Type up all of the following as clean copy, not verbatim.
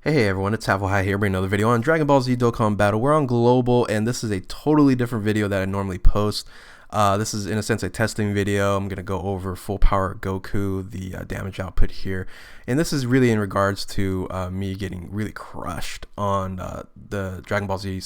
Hey everyone, it's Half High here, bringing another video on Dragon Ball Z Dokkan Battle. We're on Global, and this is a totally different video that I normally post. This is, in a sense, a testing video. I'm going to go over full power Goku, the damage output here. And this is really in regards to me getting really crushed on the Dragon Ball Z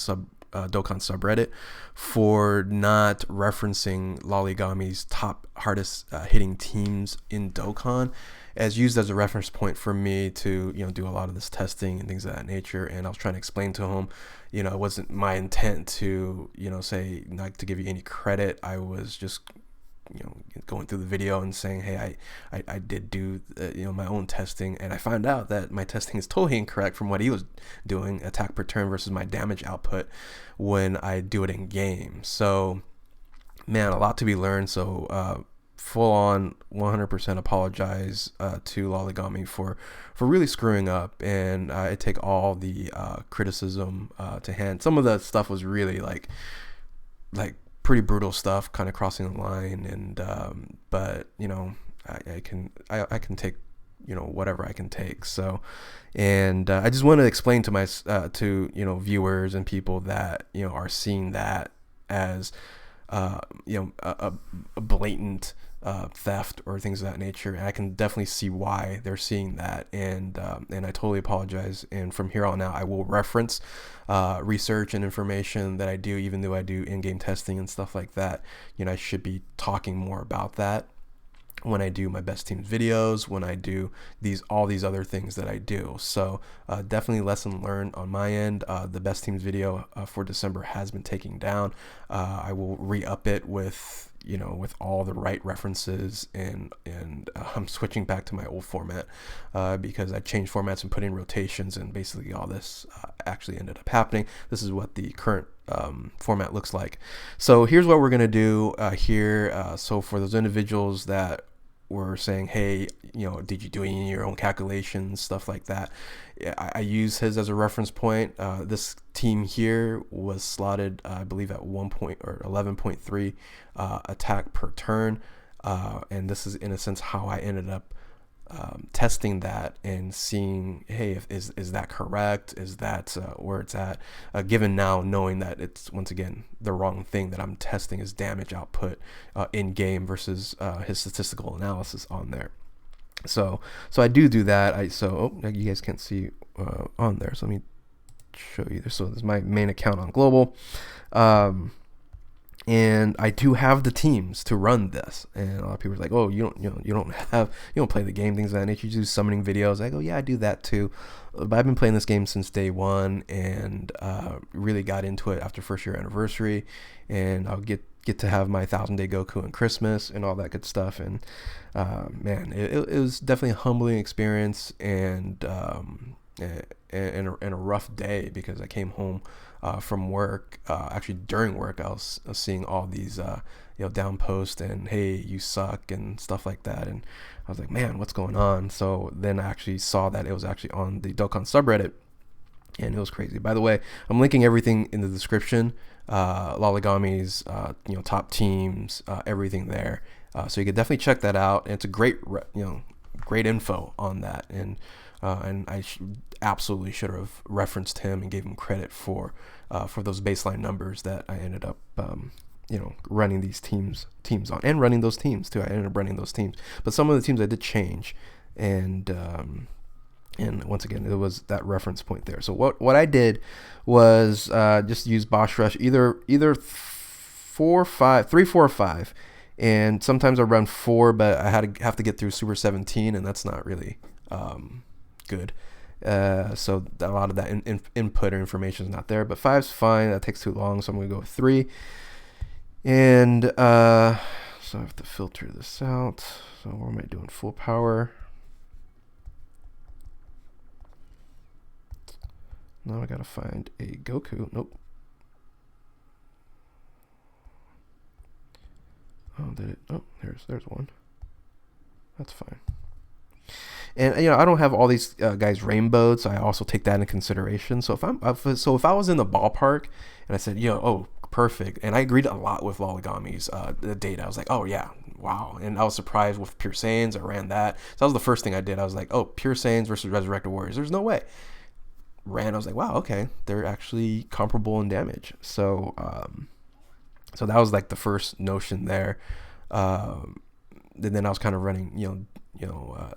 Dokkan subreddit for not referencing Loligami's top hardest hitting teams in Dokkan as used as a reference point for me to do a lot of this testing and things of that nature. And I was trying to explain to him, it wasn't my intent to say not to give you any credit. I was just going through the video and saying, hey, I did do my own testing, and I found out that my testing is totally incorrect from what he was doing, attack per turn versus my damage output when I do it in game. So man, a lot to be learned. So full on 100% apologize to Loligami for really screwing up, and I take all the criticism to hand. Some of the stuff was really like pretty brutal stuff, kind of crossing the line, and but I can take whatever I can take. So, and I just want to explain to my viewers and people that are seeing that as a blatant theft or things of that nature. And I can definitely see why they're seeing that, and I totally apologize. And from here on out, I will reference research and information that I do, even though I do in-game testing and stuff like that. I should be talking more about that when I do my best teams videos, when I do all these other things that I do. So definitely lesson learned on my end. The best teams video for December has been taken down. I will re-up it with with all the right references, and I'm switching back to my old format because I changed formats and put in rotations, and basically all this actually ended up happening. This is what the current format looks like. So here's what we're gonna do here. So for those individuals that were saying, hey, did you do any of your own calculations, stuff like that, I use his as a reference point. This team here was slotted, I believe, at 11.3 attack per turn, and this is in a sense how I ended up testing that and seeing, hey, is that correct? Is that where it's at? Given now knowing that it's once again the wrong thing that I'm testing is damage output in game versus his statistical analysis on there. So I do that. You guys can't see on there. So let me show you this. So this is my main account on Global. And I do have the teams to run this, and a lot of people are like, "Oh, you don't play the game, things of that nature. You do summoning videos." I go, "Yeah, I do that too," but I've been playing this game since day one, and really got into it after first year anniversary, and I'll get to have my 1,000-day Goku and Christmas and all that good stuff. And man, it was definitely a humbling experience, and a rough day because I came home from work. Actually, during work, I was seeing all these down posts and, hey, you suck and stuff like that, and I was like, man, what's going on? So then I actually saw that it was actually on the Dokkan subreddit, and it was crazy. By the way, I'm linking everything in the description. Loligami's top teams, everything there, so you can definitely check that out. And it's a great great info on that, and I absolutely should have referenced him and gave him credit for those baseline numbers that I ended up running these teams on, and running those teams too. I ended up running those teams, but some of the teams I did change, and once again, it was that reference point there. So what I did was just use Boss Rush, either 4, 5, 3, 4, or 5, and sometimes I run 4, but I have to get through Super 17, and that's not really good. So a lot of that input or information is not there, but 5's fine. That takes too long, so I'm gonna go with 3. And so I have to filter this out. So what am I doing? Full power. Now I gotta find a Goku. Nope. Oh, did it? Oh, there's one. That's fine. And I don't have all these guys rainbowed, so I also take that into consideration. So if I was in the ballpark and I said, oh, perfect, and I agreed a lot with Loligami's the data, I was like, oh yeah, wow. And I was surprised with Pure Saiyans. I ran that. So that was the first thing I did. I was like, oh, Pure Saiyans versus Resurrected Warriors. There's no way. ran, I was like, wow, okay, they're actually comparable in damage. So so that was like the first notion there. And then I was kind of running,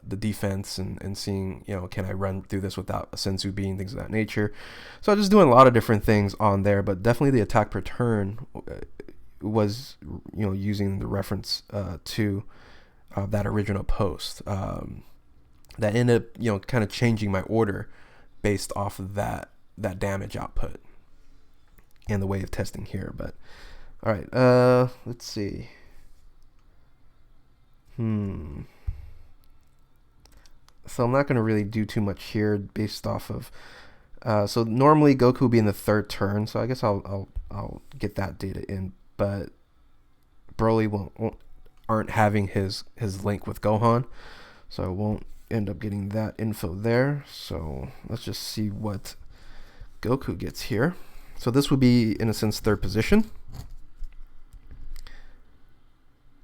the defense and seeing, can I run through this without a senzu being, things of that nature. So I was just doing a lot of different things on there, but definitely the attack per turn was, using the reference to that original post. That ended up, kind of changing my order based off of that damage output and the way of testing here. But all right, let's see. So I'm not going to really do too much here based off of. So normally Goku would be in the third turn, so I guess I'll get that data in. But Broly aren't having his link with Gohan, so I won't end up getting that info there. So let's just see what Goku gets here. So this would be, in a sense, third position,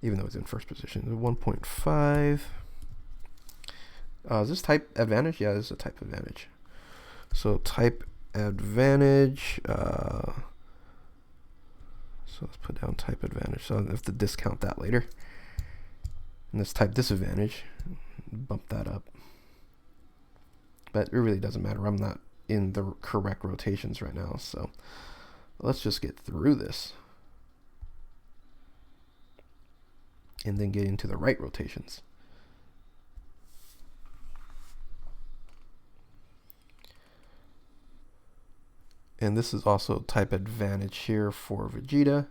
even though it's in first position. 1.5. Is this type advantage? Yeah, this is a type advantage. So type advantage. So let's put down type advantage. So I have to discount that later. And this type disadvantage, bump that up. But it really doesn't matter. I'm not in the correct rotations right now. So let's just get through this. And then get into the right rotations. And this is also type advantage here for Vegeta.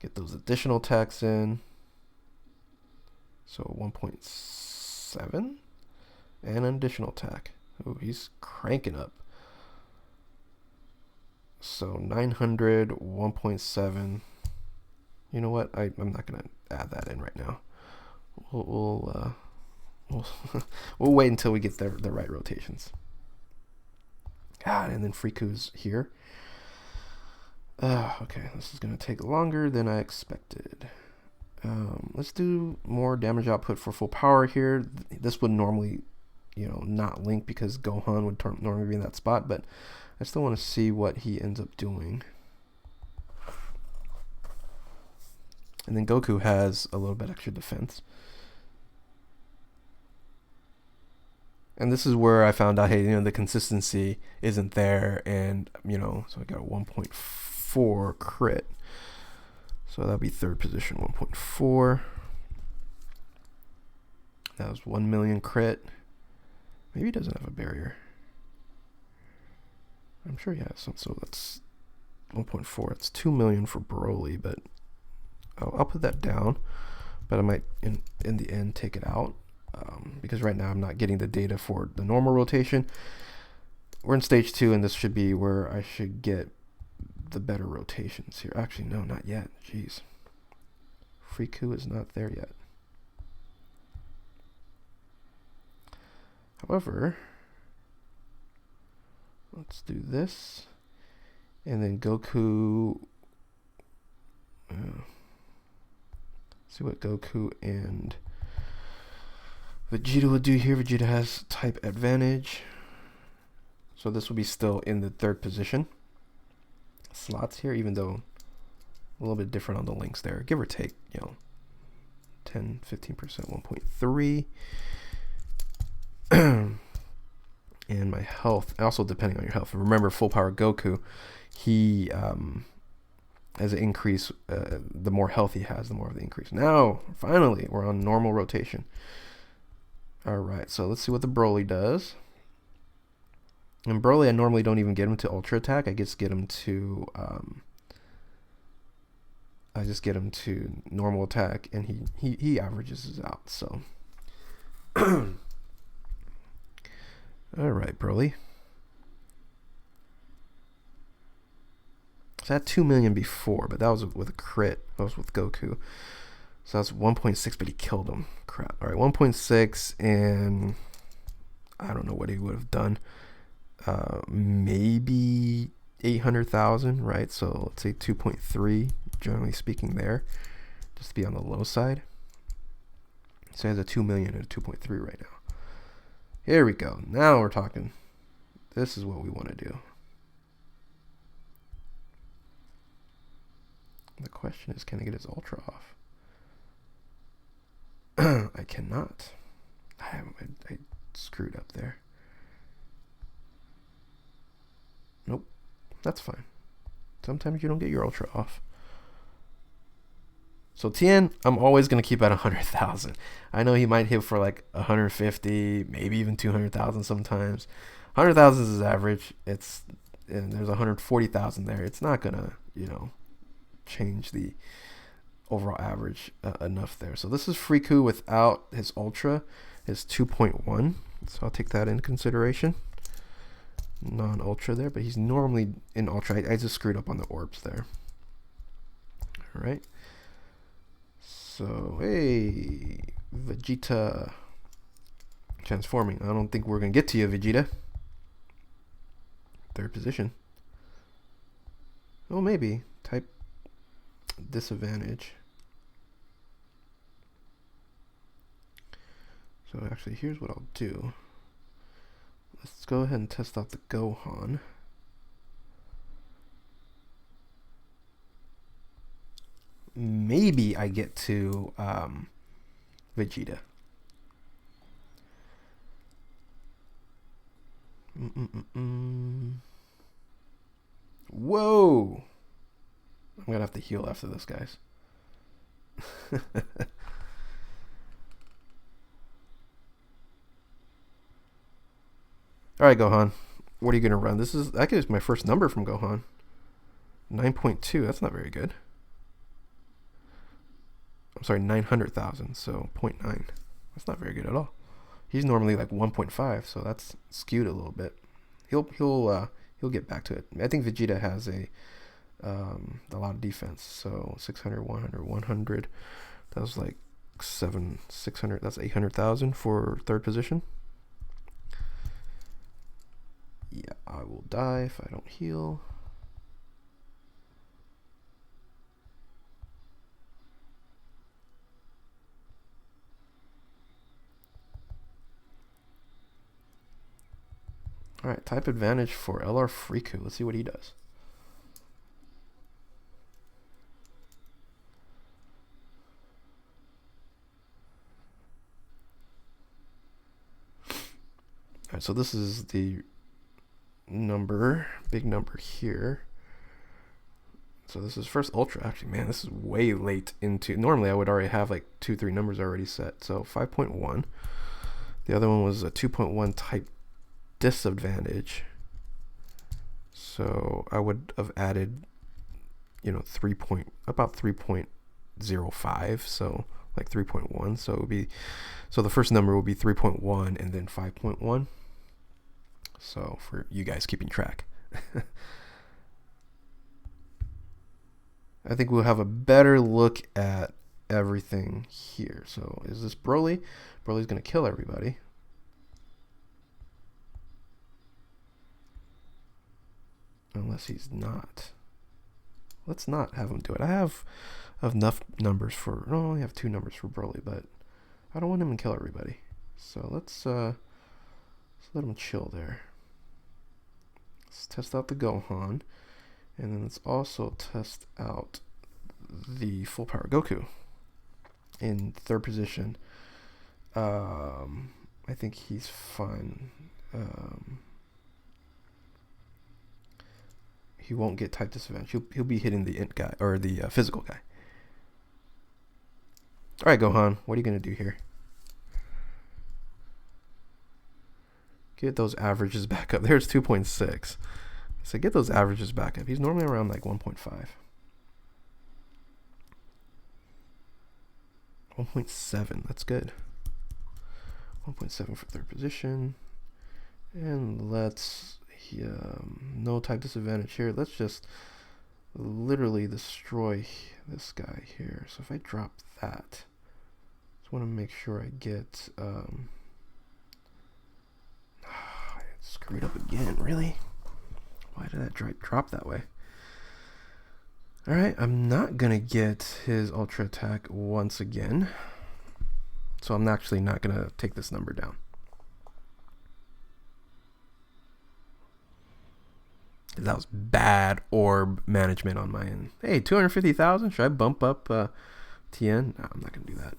Get those additional attacks in. So 1.7 and an additional attack. Oh, he's cranking up. So 900, 1.7. You know what? I'm not gonna add that in right now. We'll wait until we get the right rotations. God, and then Friku's here. Okay, this is gonna take longer than I expected. Let's do more damage output for full power here. This would normally, not link because Gohan would normally be in that spot, but I still want to see what he ends up doing. And then Goku has a little bit extra defense. And this is where I found out, hey, the consistency isn't there. And, so I got a 1.4 crit. So that'd be third position, 1.4. That was 1 million crit. Maybe he doesn't have a barrier. I'm sure he has some. So that's 1.4. It's 2 million for Broly, but I'll put that down. But I might, in the end, take it out. Because right now I'm not getting the data for the normal rotation. We're in stage 2, and this should be where I should get the better rotations here. Actually, no, not yet. Jeez. Friku is not there yet. However, let's do this. And then Goku. See what Goku and Vegeta would do here. Vegeta has type advantage. So this will be still in the third position slots here, even though a little bit different on the links there, give or take, 10, 15%, 1.3. And my health, also depending on your health. Remember, full power Goku, he has an increase. The more health he has, the more of the increase. Now, finally, we're on normal rotation. All right, so let's see what the Broly does. And Broly, I normally don't even get him to Ultra Attack. I just get him to normal attack, and he averages it out. So, all right, Broly. So I had 2 million before, but that was with a crit. That was with Goku. So that's 1.6, but he killed him. Crap. All right, 1.6, and I don't know what he would have done. Maybe 800,000, right? So let's say 2.3, generally speaking there, just to be on the low side. So he has a 2 million and a 2.3 right now. Here we go. Now we're talking. This is what we want to do. The question is, can I get his ultra off? I cannot. I screwed up there. Nope. That's fine. Sometimes you don't get your ultra off. So Tien, I'm always going to keep at 100,000. I know he might hit for like 150, maybe even 200,000 sometimes. 100,000 is his average. And there's 140,000 there. It's not going to, change the overall average enough there. So this is Friku without his ultra, his 2.1. So I'll take that into consideration. Non-ultra there, but he's normally in ultra. I just screwed up on the orbs there. All right. So, hey, Vegeta transforming. I don't think we're going to get to you, Vegeta. Third position. Oh, maybe. Type disadvantage. So actually, here's what I'll do. Let's go ahead and test out the Gohan. Maybe I get to Vegeta. Whoa! I'm gonna have to heal after this, guys. Alright, Gohan. What are you gonna run? That is my first number from Gohan. 9.2. That's not very good. I'm sorry, 900,000. So 0.9. That's not very good at all. He's normally like 1.5, so that's skewed a little bit. He'll get back to it. I think Vegeta has a lot of defense. So 600, 100, 100. That was like 600. That's 800,000 for third position. Yeah, I will die if I don't heal. Alright, type advantage for LR Friku. Let's see what he does. Alright, so this is the big number here. So this is first ultra. Actually, man, this is way late into. Normally I would already have like 2-3 numbers already set. So 5.1. The other one was a 2.1 type disadvantage. So I would have added, about 3.05. So like 3.1. So it would be, so the first number will be 3.1 and then 5.1. So for you guys keeping track. I think we'll have a better look at everything here. So is this Broly? Broly's going to kill everybody. Unless he's not. Let's not have him do it. I have enough numbers for... No, I only have 2 numbers for Broly, but I don't want him to kill everybody. So let's let him chill there. Let's test out the Gohan. And then let's also test out the full power Goku in third position. I think he's fine. He won't get type disadvantage. He'll be hitting the int guy or the physical guy. All right, Gohan, what are you gonna do here? Get those averages back up. There's 2.6. So get those averages back up. He's normally around like 1.5. 1.7. That's good. 1.7 for third position. And let's no type disadvantage here. Let's just literally destroy this guy here. So if I drop that, just want to make sure I get I screwed up again. Really? Why did that drop that way? Alright, I'm not going to get his ultra attack once again. So I'm actually not going to take this number down. That was bad orb management on my end. Hey, 250,000. Should I bump up TN? No, I'm not gonna do that.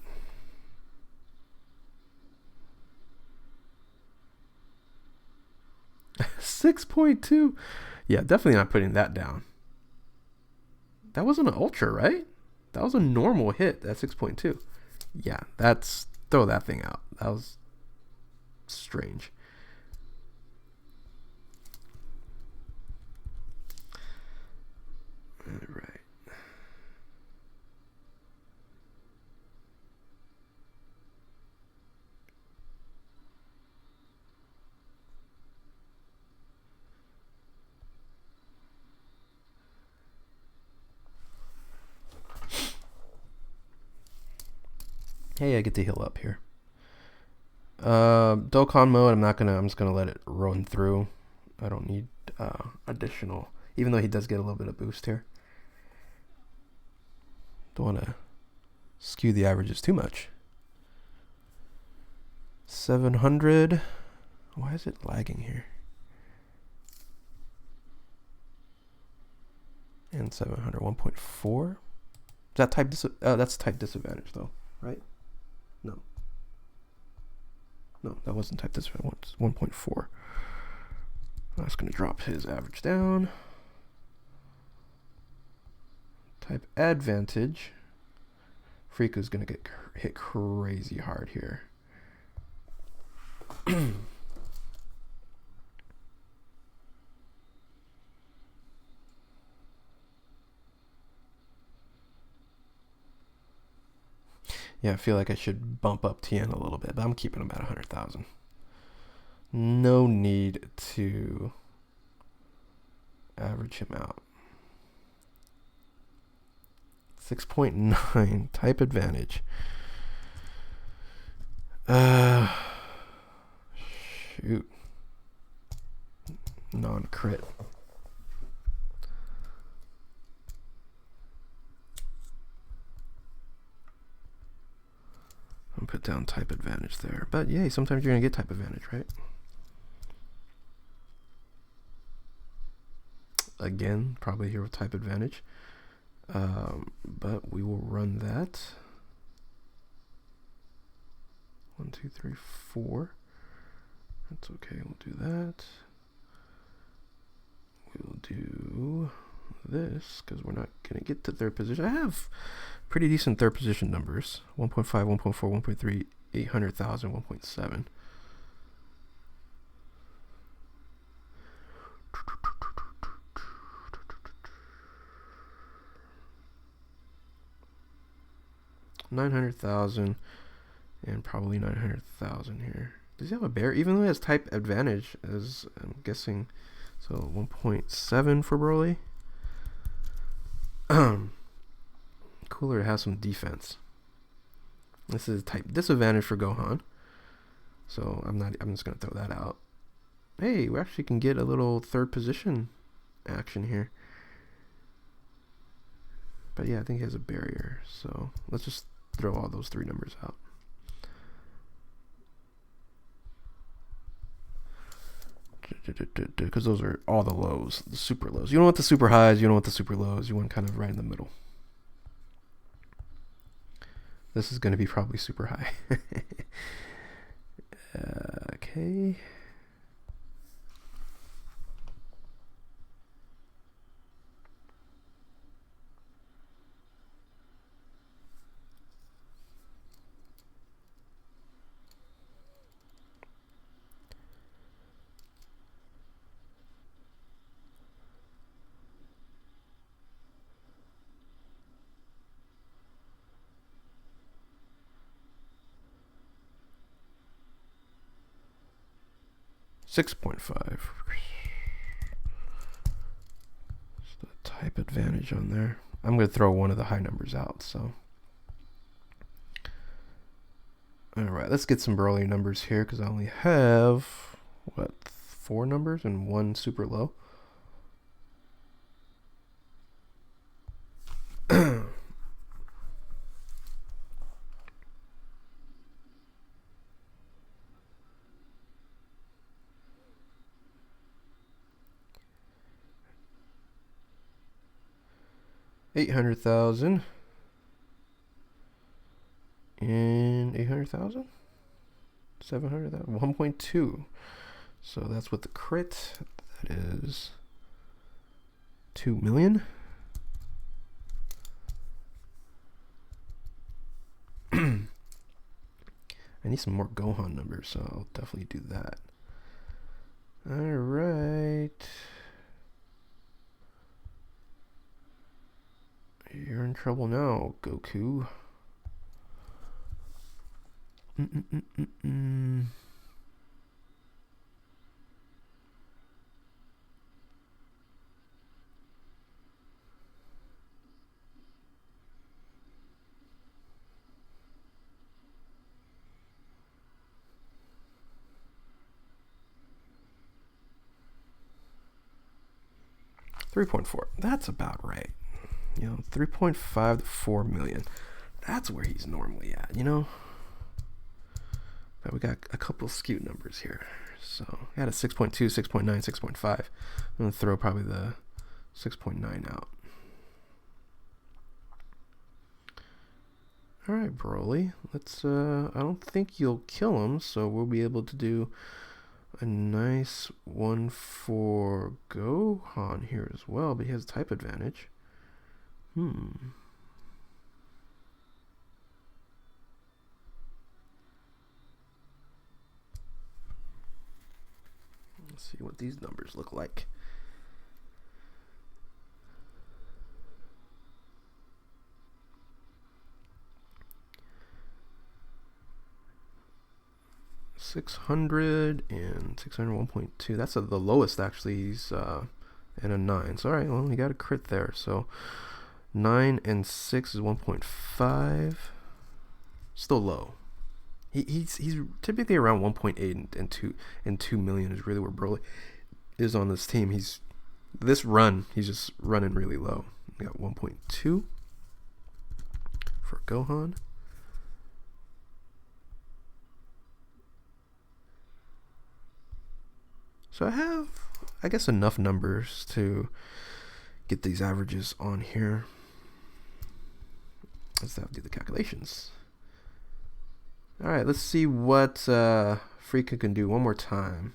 $6.2. Yeah, definitely not putting that down. That wasn't an ultra, right? That was a normal hit. That's 6.2. Yeah, that's throw that thing out. That was strange. All right. Hey, I get to heal up here. Dokkan mode, I'm just gonna let it run through. I don't need additional, even though he does get a little bit of boost here. Don't want to skew the averages too much. 700. Why is it lagging here? And 700, 1.4. Is that type that's type disadvantage though, right? No. No, that wasn't type disadvantage. 1.4. That's going to drop his average down. Type advantage. Friku's going to get hit crazy hard here. Yeah, I feel like I should bump up TN a little bit, but I'm keeping him at 100,000. No need to average him out. 6.9 type advantage. Shoot. Non-crit. I'll put down type advantage there. But yay, sometimes you're going to get type advantage, right? Again, probably here with type advantage. But we will run that. 1, 2, 3, 4. That's okay, we'll do that. We'll do this, because we're not going to get to third position. I have pretty decent third position numbers. 1.5, 1.4, 1.3, 800,000, 1.7. $900,000 and probably 900,000 here. Does he have a bear? Even though he has type advantage, as I'm guessing. So 1.7 for Broly. Cooler to have some defense. This is type disadvantage for Gohan. So I'm just gonna throw that out. Hey, we actually can get a little third position action here. But yeah, I think he has a barrier. So let's just throw all those three numbers out. Because those are all the lows, the super lows. You don't want the super highs, you don't want the super lows. You want kind of right in the middle. This is going to be probably super high. Okay. $6.5. Just a type advantage on there. I'm going to throw one of the high numbers out. So, all right, let's get some Broly numbers here because I only have what, 4 numbers and 1 super low. 800,000 and 800,000, 700,000, 1.2. So that's with the crit. That is 2 million. I need some more Gohan numbers, so I'll definitely do that. Alright. You're in trouble now, Goku. 3.4. That's about right. 3.5 to 4 million. That's where he's normally at, But we got a couple skewed numbers here. So I had a 6.2, 6.9, 6.5. I'm going to throw probably the 6.9 out. All right, Broly. Let's, I don't think you'll kill him, so we'll be able to do a nice one for Gohan here as well, but he has type advantage. Let's see what these numbers look like. $600 and $600, 1.2. That's the lowest actually. He's and a 9. So all right, well, you got a crit there. So 9 and 6 is 1.5. Still low. He's typically around 1.8 and 2 million is really where Broly is on this team. He's just running really low. We got 1.2 for Gohan. So I have, I guess, enough numbers to get these averages on here. Let's do the calculations. All right, let's see what Freaka can do one more time.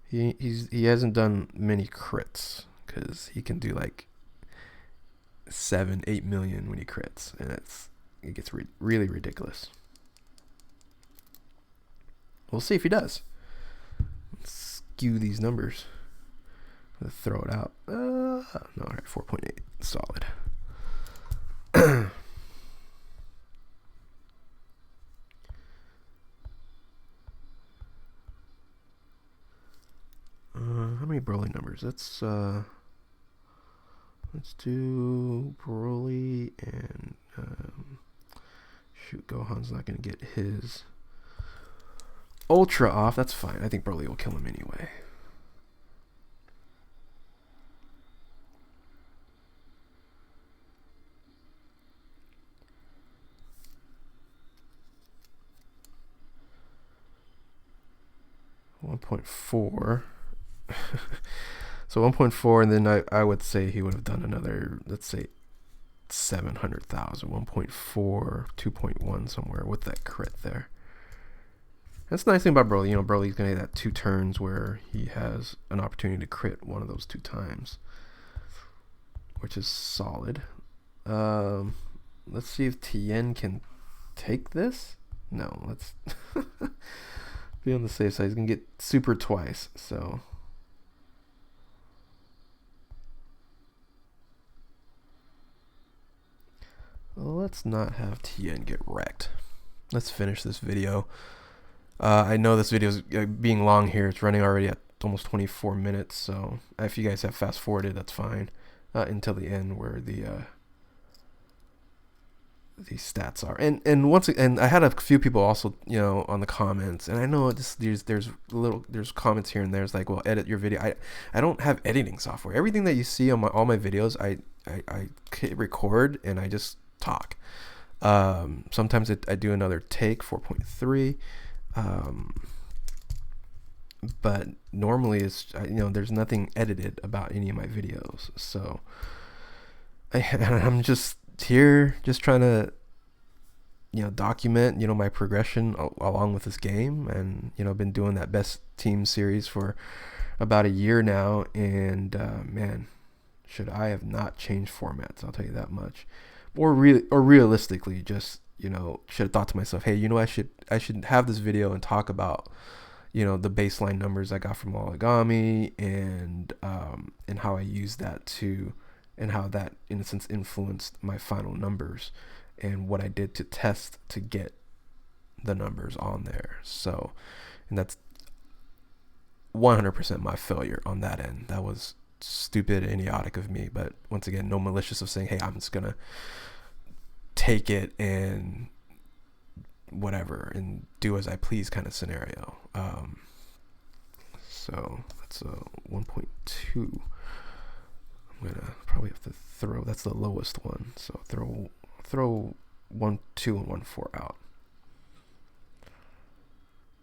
He hasn't done many crits because he can do like 7-8 million when he crits, and it gets really ridiculous. We'll see if he does. Let's skew these numbers. Let's throw it out. No, all right, 4.8, solid. How many Broly numbers? Let's do Broly and shoot, Gohan's not gonna get his Ultra off. That's fine. I think Broly will kill him anyway. .4. So 1.4, and then I would say he would have done another, let's say 700,000. 1.4, 2.1 somewhere with that crit there. That's the nice thing about Broly. Broly's gonna get that 2 turns where he has an opportunity to crit one of those 2 times, which is solid. Let's see if Tien can take this. No, let's be on the safe side. He's gonna get super twice, so let's not have Tien get wrecked. Let's finish this video. I know this video is being long here. It's running already at almost 24 minutes, so if you guys have fast forwarded, that's fine until the end where the these stats are. And I had a few people also on the comments, and I know there's comments here and there. It's like, well, edit your video. I don't have editing software. Everything that you see on all my videos, I hit record and I just talk. Sometimes I do another take, 4.3. but normally it's, there's nothing edited about any of my videos. So I'm just here just trying to document my progression along with this game. And I've been doing that best team series for about a year now, and man, should I have not changed formats, I'll tell you that much. Or realistically, just should have thought to myself, hey, I should have this video and talk about the baseline numbers I got from Loligami, and how I use that to, and how that in a sense influenced my final numbers, and what I did to test to get the numbers on there. So, and that's 100% my failure on that end. That was stupid and idiotic of me, but once again, no malicious of saying, hey, I'm just gonna take it and whatever and do as I please kind of scenario. So that's a 1.2. I'm gonna probably have to throw, that's the lowest one, so throw 1, 2, and 1, 4 out.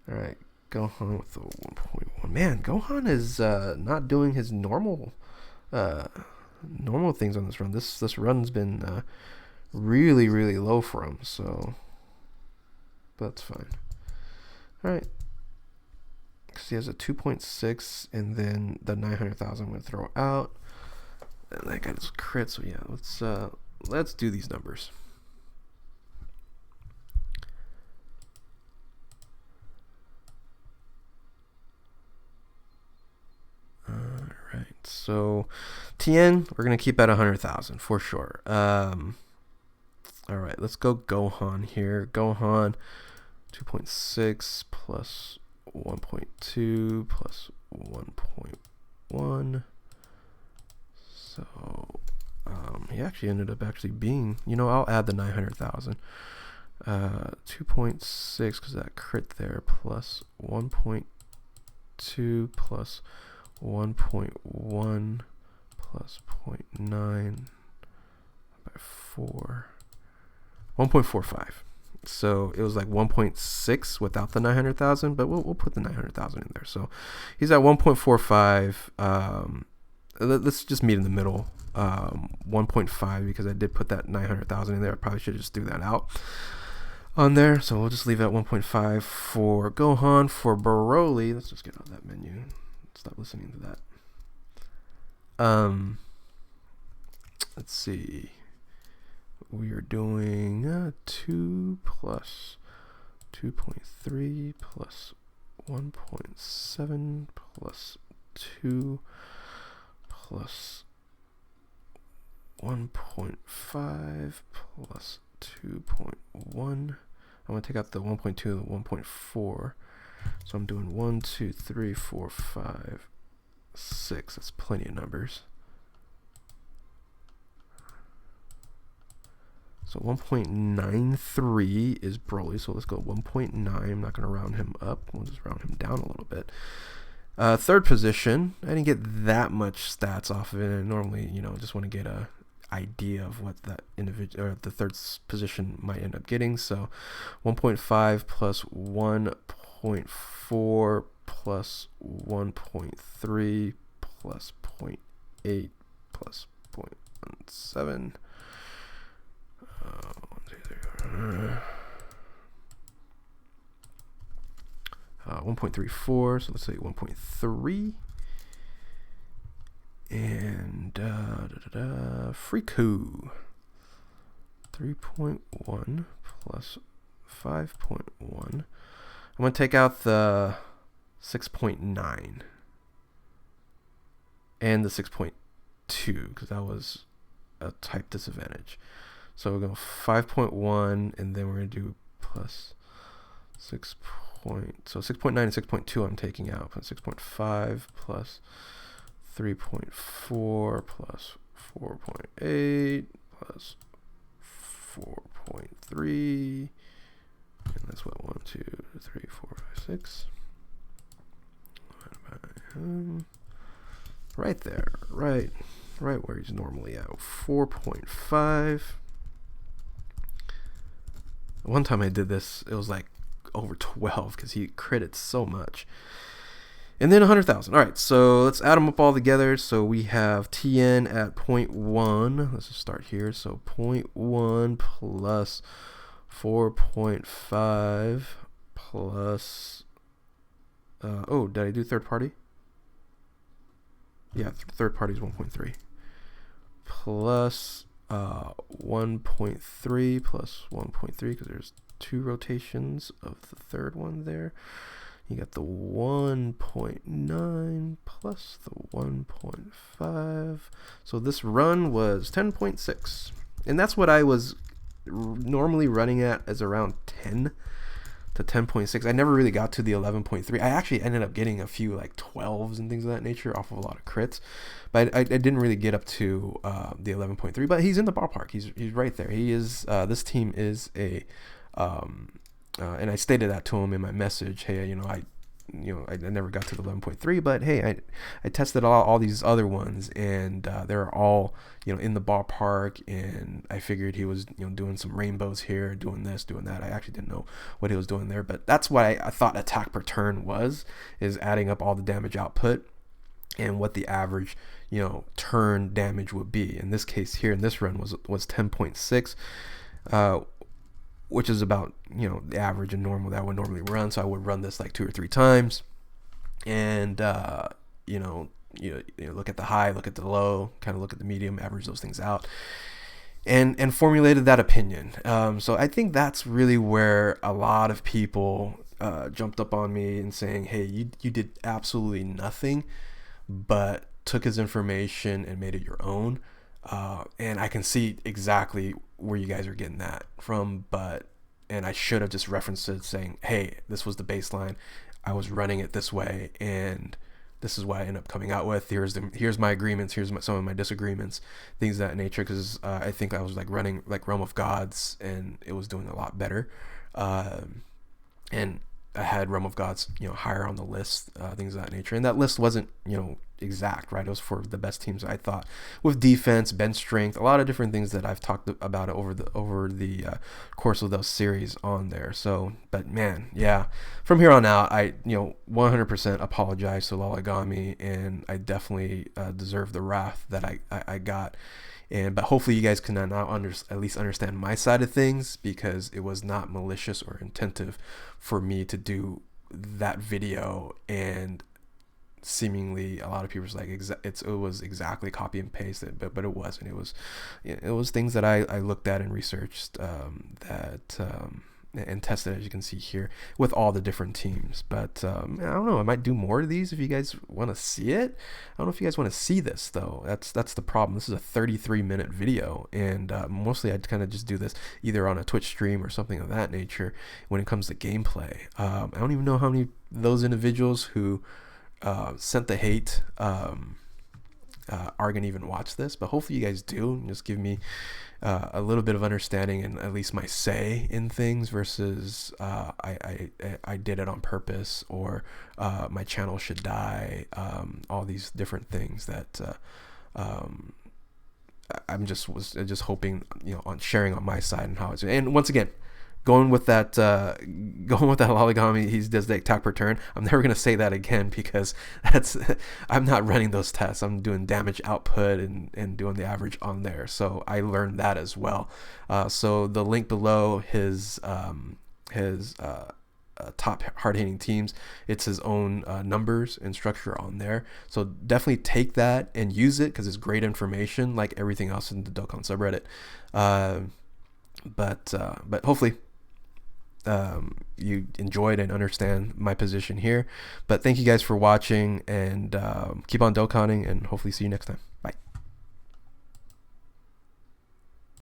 All right, Gohan with the 1.1. Man, Gohan is not doing his normal things on this run. This run's been really, really low for him, so that's fine. All right, because he has a 2.6, and then the 900,000 I'm gonna throw out, and that got his crit. So yeah, let's do these numbers. Alright, so Tien, we're going to keep at 100,000 for sure. Alright, let's go Gohan here. Gohan, 2.6 plus 1.2 plus 1.1. So, he actually ended up being, I'll add the 900,000. 2.6, because that crit there, plus 1.2 plus 1.1 plus 0.9 by 4, 1.45. So it was like 1.6 without the 900,000, but we'll put the 900,000 in there. So he's at 1.45. Let's just meet in the middle. 1.5, because I did put that 900,000 in there. I probably should just threw that out on there. So we'll just leave it at 1.5 for Gohan. For Broly, let's just get out of that menu. Stop listening to that. Let's see. We are doing 2 plus 2.3 plus 1.7 plus 2 plus 1.5 plus 2.1. I'm going to take out the 1.2 and the 1.4. So I'm doing 1, 2, 3, 4, 5, 6. That's plenty of numbers. So 1.93 is Broly. So let's go 1.9. I'm not going to round him up. We'll just round him down a little bit. Third position. I didn't get that much stats off of it. And normally, just want to get a idea of what that individual or the third position might end up getting. So 1.5 plus 1.4 plus 1.3 plus 0.8 plus 0.17. 1.34, so let's say 1.3. And Freaku, 3.1 plus 5.1. I'm going to take out the 6.9 and the 6.2 because that was a type disadvantage. So we're going 5.1, and then we're going to do plus 6. So 6.9 and 6.2 I'm taking out. Plus 6.5 plus 3.4 plus 4.8 plus 4.3. And that's what 1, 2, 3, 4, 5, 6. Right there. Right where he's normally at. 4.5. One time I did this, it was like over 12 because he critted so much. And then 100,000. All right, so let's add them up all together. So we have TN at 0.1. Let's just start here. So 0.1 plus 4.5 plus, oh, did I do third party? Yeah, third party is 1.3 plus 1.3 plus 1.3, because there's 2 rotations of the third one there. You got the 1.9 plus the 1.5. So this run was 10.6. And that's what I was normally running at, as around 10 to 10.6. I never really got to the 11.3. I actually ended up getting a few like 12s and things of that nature off of a lot of crits. But I didn't really get up to the 11.3. But he's in the ballpark. He's right there. He is. This team is a... and I stated that to him in my message. Hey, I never got to the 11.3, but hey, I tested all these other ones, and they're all in the ballpark. And I figured he was doing some rainbows here, doing this, doing that. I actually didn't know what he was doing there, but that's what I thought attack per turn is adding up all the damage output and what the average turn damage would be. In this case here, in this run was 10.6. Which is about the average and normal that I would normally run. So I would run this like 2 or 3 times, and look at the high, look at the low, kind of look at the medium, average those things out, and formulated that opinion. So I think that's really where a lot of people jumped up on me and saying, hey, you did absolutely nothing, but took his information and made it your own. And I can see exactly where you guys are getting that from, and I should have just referenced it saying, hey, this was the baseline. I was running it this way, and this is what I end up coming out with. Here's my agreements. Here's some of my disagreements, things of that nature. Because I think I was like running like Realm of Gods, and it was doing a lot better. And I had Realm of Gods, higher on the list, things of that nature. And that list wasn't, exact, right? It was for the best teams, I thought, with defense, bench strength, a lot of different things that I've talked about over the course of those series on there. So, but man, yeah, from here on out, I 100% apologize to Loligami, and I definitely deserve the wrath that I got. But hopefully you guys can now at least understand my side of things, because it was not malicious or intentive for me to do that video. And seemingly a lot of people was like, it was exactly copy and paste it, but it wasn't. It was things that I looked at and researched and tested, as you can see here, with all the different teams. But I don't know, I might do more of these if you guys want to see it. I don't know if you guys want to see this though. That's the problem. This is a 33-minute video, and mostly I'd kind of just do this either on a Twitch stream or something of that nature when it comes to gameplay. I don't even know how many of those individuals who sent the hate are gonna even watch this, but hopefully you guys do, and just give me a little bit of understanding and at least my say in things, versus I did it on purpose, or my channel should die, all these different things that I'm just hoping on sharing on my side and how it's. And once again, going with that Loligami, he does the attack per turn. I'm never gonna say that again, because I'm not running those tests. I'm doing damage output and doing the average on there. So I learned that as well. So the link below, his top hard-hitting teams, it's his own numbers and structure on there. So definitely take that and use it, because it's great information, like everything else in the Dokkan subreddit. But hopefully you enjoyed and understand my position here. But thank you guys for watching, and keep on Dokkaning, and hopefully see you next time.